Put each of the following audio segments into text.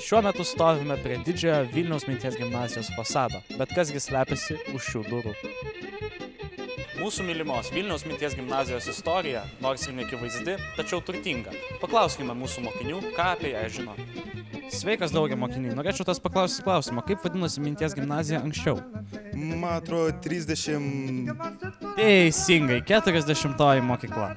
Šiuo metu stovime prie didžiojo Vilniaus minties gimnazijos fasado, bet kasgi slepiasi už šių durų. Mūsų mylimos Vilniaus minties gimnazijos istorija, nors ir neakivaizdi, tačiau turtinga. Paklauskime mūsų mokinių, ką apie ją žino. Sveikas daugia mokiniai, norėčiau tas paklausyti klausimą, kaip vadinosi minties gimnazija anksčiau? Man atrodo 30... Teisingai, 40-oji mokykla.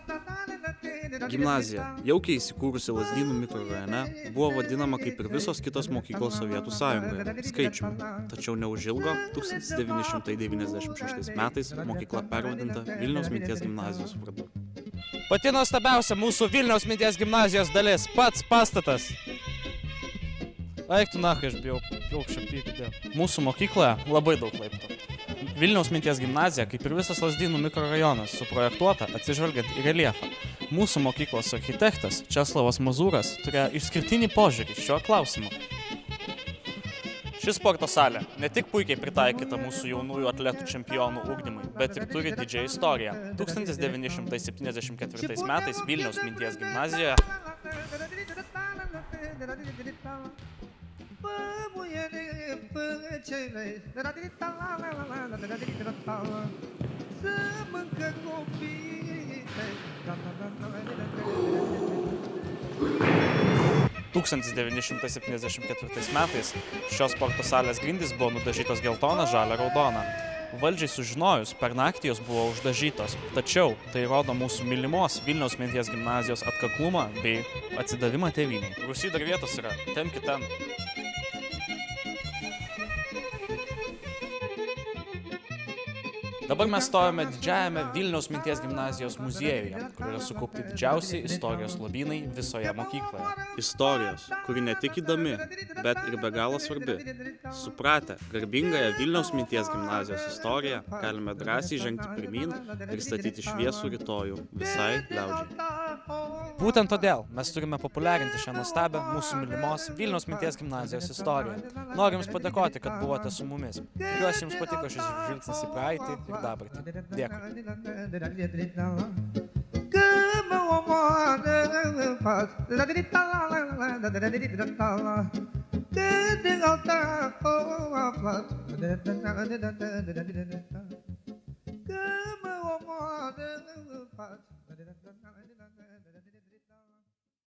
Gimnazija, jaukiai įsikūrusi Lazdynų mikrorajone, buvo vadinama kaip ir visos kitos mokyklos Sovietų Sąjungoje – skaičiumi. Tačiau neužilgo, 1996 metais mokykla pervadinta Vilniaus minties gimnazijos vardu. Pati nuostabiausia mūsų Vilniaus minties gimnazijos dalis – pats pastatas. Eik tu nakai, aš bijau pykti. Mūsų mokykloje labai daug laiptų. Vilniaus minties gimnazija, kaip ir visas Lazdynų mikrorajonas, suprojektuota atsižvelgiant į reljefą. Mūsų mokyklos architektas Česlovas Mazūras turėjo išskirtinį požiūrį šiuo klausimu. Ši sporto salė ne tik puikiai pritaikyta mūsų jaunųjų atletų čempionų ugdymui, bet ir turi didžią istoriją. 1974 metais Vilniaus minties gimnazijoje metais šios sporto salės grindys buvo nudažytos geltona, žalia, raudona. Valdžiai sužinojus, per naktį jos buvo uždažytos, tačiau tai rodo mūsų mylimos Vilniaus minties gimnazijos atkaklumą bei atsidavimą tėvynei. Rūsy dar vietos yra, tempkit ten. Dabar mes stovime didžiajame Vilniaus minties gimnazijos muziejuje, kur yra sukaupti didžiausi istorijos lobynai visoje mokykloje. Istorijos, kuri ne tik įdomi, bet ir be galo svarbi. Supratę garbingąją Vilniaus minties gimnazijos istoriją, galime drąsiai žengti pirmyn ir statyti šviesų rytojų visai liaudžiai. Būtent todėl mes turime populiarinti šią nuostabią mūsų mylimos Vilniaus minties gimnazijos istoriją. Noriu Jums padėkoti, kad buvote su mumis. Tikiuosi Jums patiko šis žvilgsnis į praeitį ir dabartį. Dėkui.